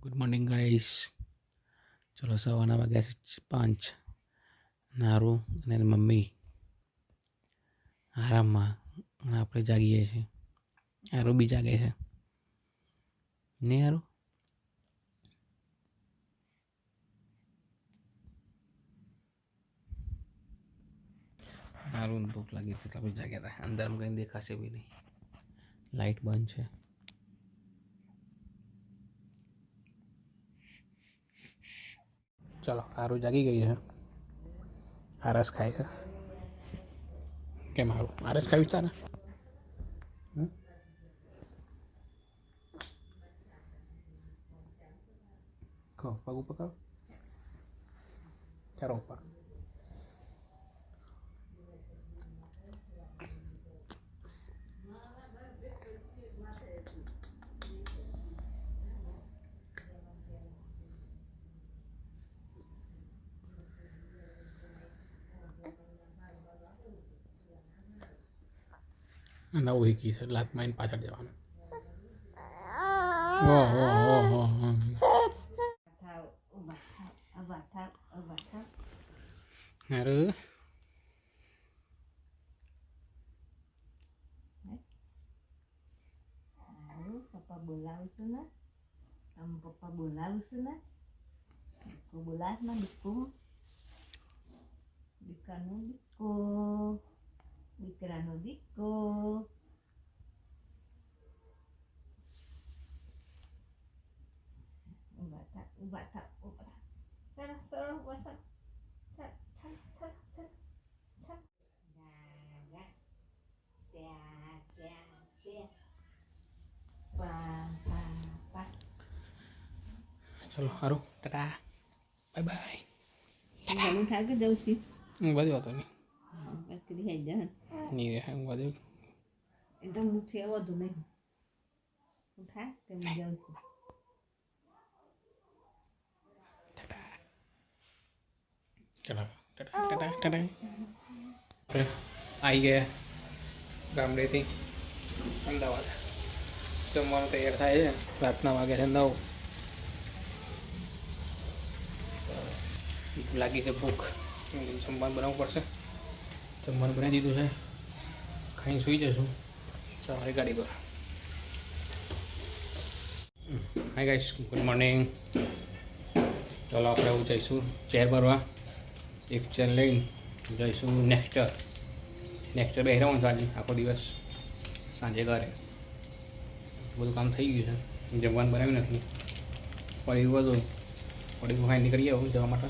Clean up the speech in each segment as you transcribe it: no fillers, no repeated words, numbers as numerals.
Good morning guys. ચલો સવારના વાગ્યા છે 5. નારું અને એની મમ્મી આરામમાં અને આપણે જાગીએ છીએ. આરું બી જાગે છે નહીં આરું? આરું ભૂખ લાગી હતી એટલે આપણે જાગ્યા હતા. અંદરમાં કંઈ દેખાશે બી નહીં, લાઇટ બંધ છે. ચલો આરું જાગી ગઈ છે, આરસ ખાય છે. કેમ આરું આરસ ખાવી તારે? કહો પગ ઉપર કરો, ચારો ઉપર. નવું શીખી છે, લાત મારીને પાછળ જવાનું. અરે પપ્પા બોલાવું છું ને, આમ પપ્પા બોલાવું છું ને, દીકુ બોલાશ ને, દીકુ દીકરાનો દીકો, દીકરાનો દીકો. ઉભા થા, ઉભા થા, ઉભા થા. સરસ સરસ ઉભા થા. થા થા થા થા થા. જા ત્યાં ત્યાં ત્યાં. પા પા પા. ચલો સારું, ટાટા, બાય બાય. હું થાકી જાઉં છું. બધી વાતો નહીં કરી હે જન નહીં રહે. હું બધું એકદમ મુઠ્ઠી એવો તો નહીં. હું થા કે હું જાઉં છું. ચલો ટાટા ટાટા ટાટા. આવી ગયા ગામડેથી અમદાવાદ. જમવાનું તૈયાર થાય છે. રાતના વાગે છે 9. લાગી છે ભૂખ, જમવાનું બનાવવું પડશે. જમવાનું બનાવી દીધું છે, ખાઈ સૂઈ જશું સવારે ગાડી પર. Hi guys, good morning. ચાલો આપણે એવું જઈશું ચેર ભરવા. એક ચેર લઈને જઈશું નેક્સ્ટર બેસી રહેવાનું છે આજે આખો દિવસ. સાંજે ઘરે બધું કામ થઈ ગયું છે, જમવાનું બનાવ્યું નથી. પડી બધું ખાઈ નીકળી આવું જવા માટે.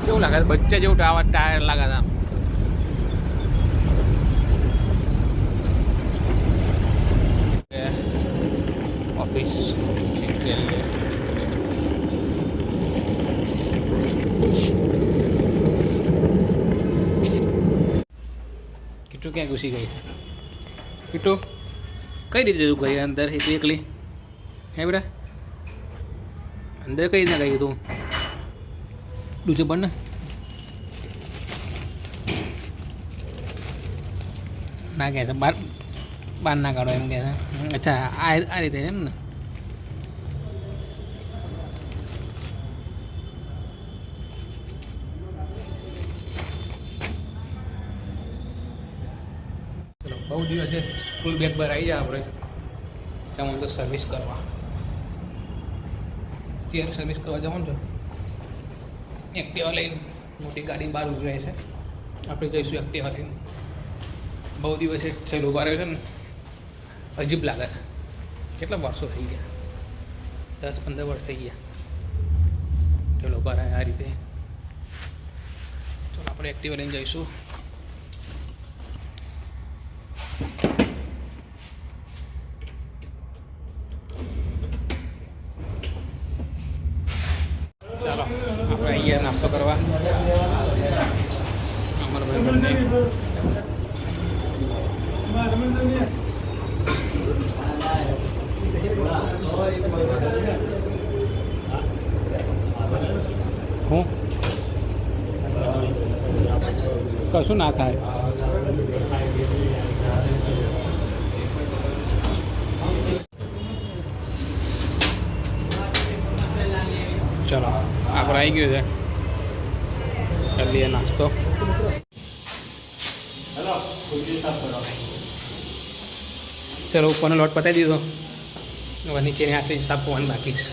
કેવું લાગે? બચ્ચા જેવું ટાયર લાગે છે. ઓફિસ કીટુ ક્યાં ઘૂસી ગઈ? કીટુ કઈ રીતે તું ગઈ અંદર એકલી? હે બેટા, અંદર કઈ રીતના ગઈ તું? ડૂચે બન ને ના કહે છે બહાર ના કાઢો એમ કહે છે. અચ્છા, આ રીતે એમ ને. ચલો, બહુ દિવસે સ્કૂલ બેગ પર આવી જાય આપણે. જવાનું તો સર્વિસ કરવા, ચેર સર્વિસ કરવા જવાનું છે. એક્ટિવા લઈને મોટી ગાડી બહાર ઉભી રહે છે, આપણે જઈશું એક્ટિવા લઈને. બહુ દિવસે છેલ્લો ઉભા રહ્યો છે ને, અજીબ લાગે છે. કેટલા વર્ષો થઈ ગયા? 10-15 વર્ષ થઈ ગયા ચલો ઉભા રહે આ રીતે. ચલો આપણે એક્ટિવા લઈને જઈશું. ચાલો આપણે અહીંયા નાસ્તો કરવા. અમારા ભાઈ બંને કશું ના થાય. ચલો આપણે આવી ગયું છે જલ્દી નાસ્તો. ચલો ઉપરનો લોટ પતાવી દીધો, હવે નીચેની આટલી સાફ કરવાની બાકી છે.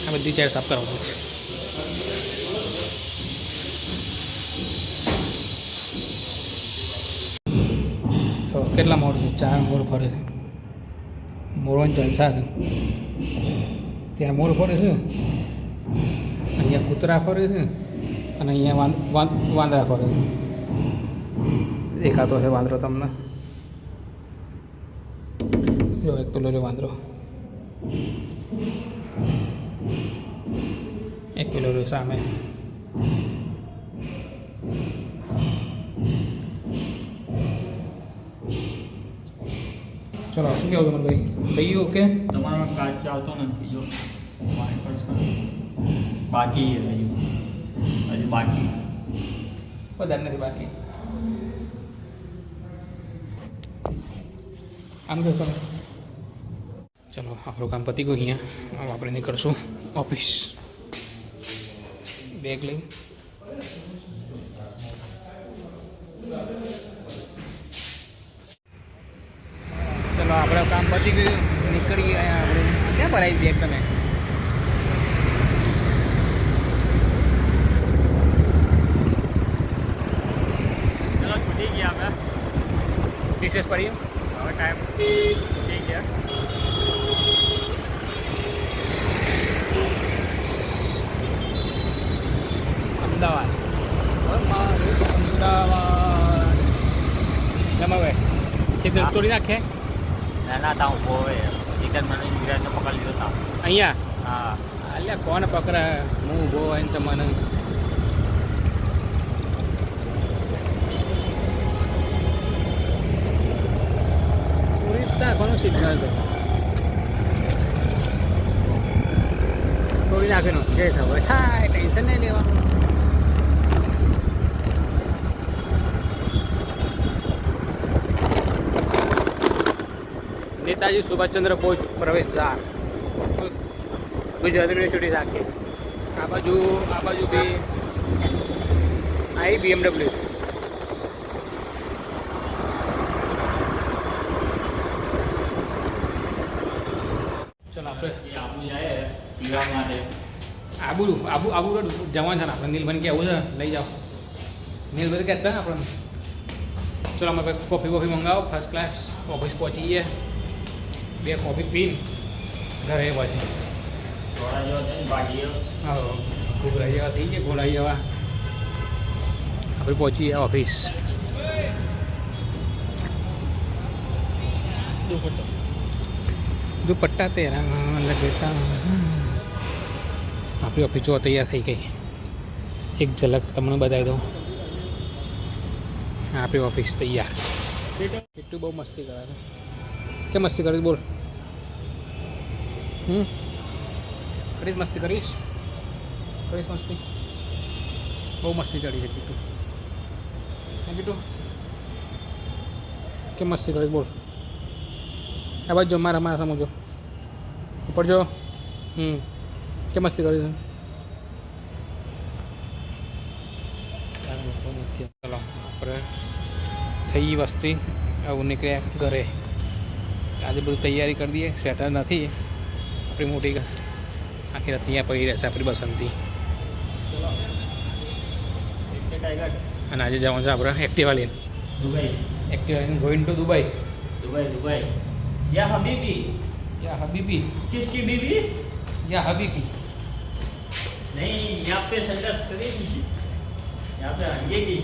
આ બધી ચેર સાફ કરવાની છે. તો કેટલા મોર છે? 4 મોર ફરે છે. મોરવાની જલસા છે. ત્યાં મોર ફરે છે, અહીંયા કૂતરા ફરે છે અને અહીંયા વાંદરા ફરે છે. દેખાતો છે વાંદરો તમને? જો એક પેલો જો વાંદરો, એક પેલો જો સામે. ચલો શું કેવું તમારે ભાઈ? લઈ ગયો ઓકે? તમારા કાચ આવતો નથી જો બાકી હજી બાકી વધારે નથી બાકી. આમ જો તમે. ચલો આપણું કામ પતી ગયું. અહીંયા હવે આપણે નીકળશું ઓફિસ. બેગ લઈ. ચલો આપણે કામ પતી ગયું, નીકળી ગયા આપણે. ક્યાં ભરાઈ બેગ તમે? ચલો છૂટી ગયા અમે. રિસેસ પડી હવે ટાઈમ છૂટી ગયા. અમદાવાદ. અમદાવાદ જમાભાઈ સીધું તોડી નાખે. ના તા ઉભો હોય ચિકન મને ગુજરાતને પકડી લીધો તા અહીંયા હા. અલ્યા કોણ પકડા? હું ઊભો હોય ને તમને. કોનું સિગ્નલ છે? તોડી નાખેનો જે થયો થાય, ટેન્શન નહીં લેવાનું. નેતાજી સુભાષચંદ્ર બોઝ પ્રવેશદ્વાર, ગુજરાત યુનિવર્સિટી સાથે. આ બાજુ બી આવી BMW. ચલો આપણે આબુ જાય પીવા માટે. આબુ રોડ જવાનું છે ને આપણે. નીલભાઈ કહેવું છે લઈ જાઓ. નીલભાઈ કહેતા ને આપણને. ચલો અમે કોફી મંગાવો ફર્સ્ટ ક્લાસ. ઓફિસ પહોંચી ગયા, 2 કોફી પીને ઘરે પછી થોડા જેવા છે ને ભાગીઓ. હા ઘૂઘરા જેવા થઈ ગયા, ઘોડા જેવા. આપણે પહોંચી ગયા ઓફિસ. દુપટ્ટા તેરા લગતા. આપણી ઓફિસ જો તૈયાર થઈ ગઈ. એક ઝલક તમને બતાવી દઉં. આપણી ઓફિસ તૈયાર. કેટલું બહુ મસ્તી કરે છે. કેમ મસ્તી કરીશ બોલ? કરીશ મસ્તી કરીશ મસ્તી? બહુ મસ્તી ચડી છે કીટુ. હે કીટુ? કેમ મસ્તી કરીશ બોલ? આ બાજુ જો, મારા સમજો ઉપર જો. કેમ મસ્તી કરી છે? ચલો આપણે થઈ ગઈ વસ્તી. આવું નીકળ્યા ઘરે. આજે બધું તૈયારી કરી દઈએ. સ્વેટર નથી આપણી મોટી, આખી રાત અહીંયા પડી રહેશે આપણી બસંતી. અને આજે જવાનું છે આપણે એક્ટિવા લઈને દુબઈ. એક્ટિવા લઈને ગોઈંગ ટુ દુબઈ. दुबई या हबीबी. યા હબીબી. किसकी बीबी? યા હબીબી. नहीं, यहाँ पे संघर्ष करेगी, यहाँ पे हंगेगी.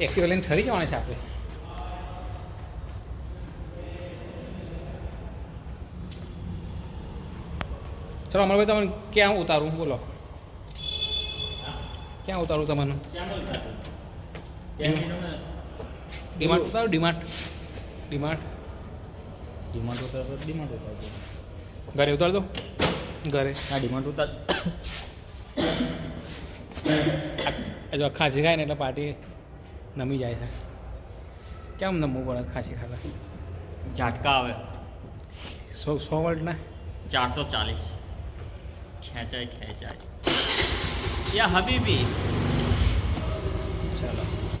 એક્ટિવા લઈને ઠરી જવાના છે આપણે. ચલો અમારે ભાઈ તમને ક્યાં ઉતારું બોલો? ક્યાં ઉતારું તમને? क्या बोलता है? क्या मीनू में? ડીમાર્ટ ઉતારું? ડીમાર્ટ डिमांड होता है, डिमांड होता है. ઘરે ઉતાર દો. ઘરે हाँ, डिमांड होता है. જો ખાંસી ખાય ને એટલે પાર્ટી નમી જાય છે. કેમ નમવું પડે ખાંસી ખાતા? ઝાટકા આવે 100 વોલ્ટના 440 ખેંચાય યા હબીબી. ચાલો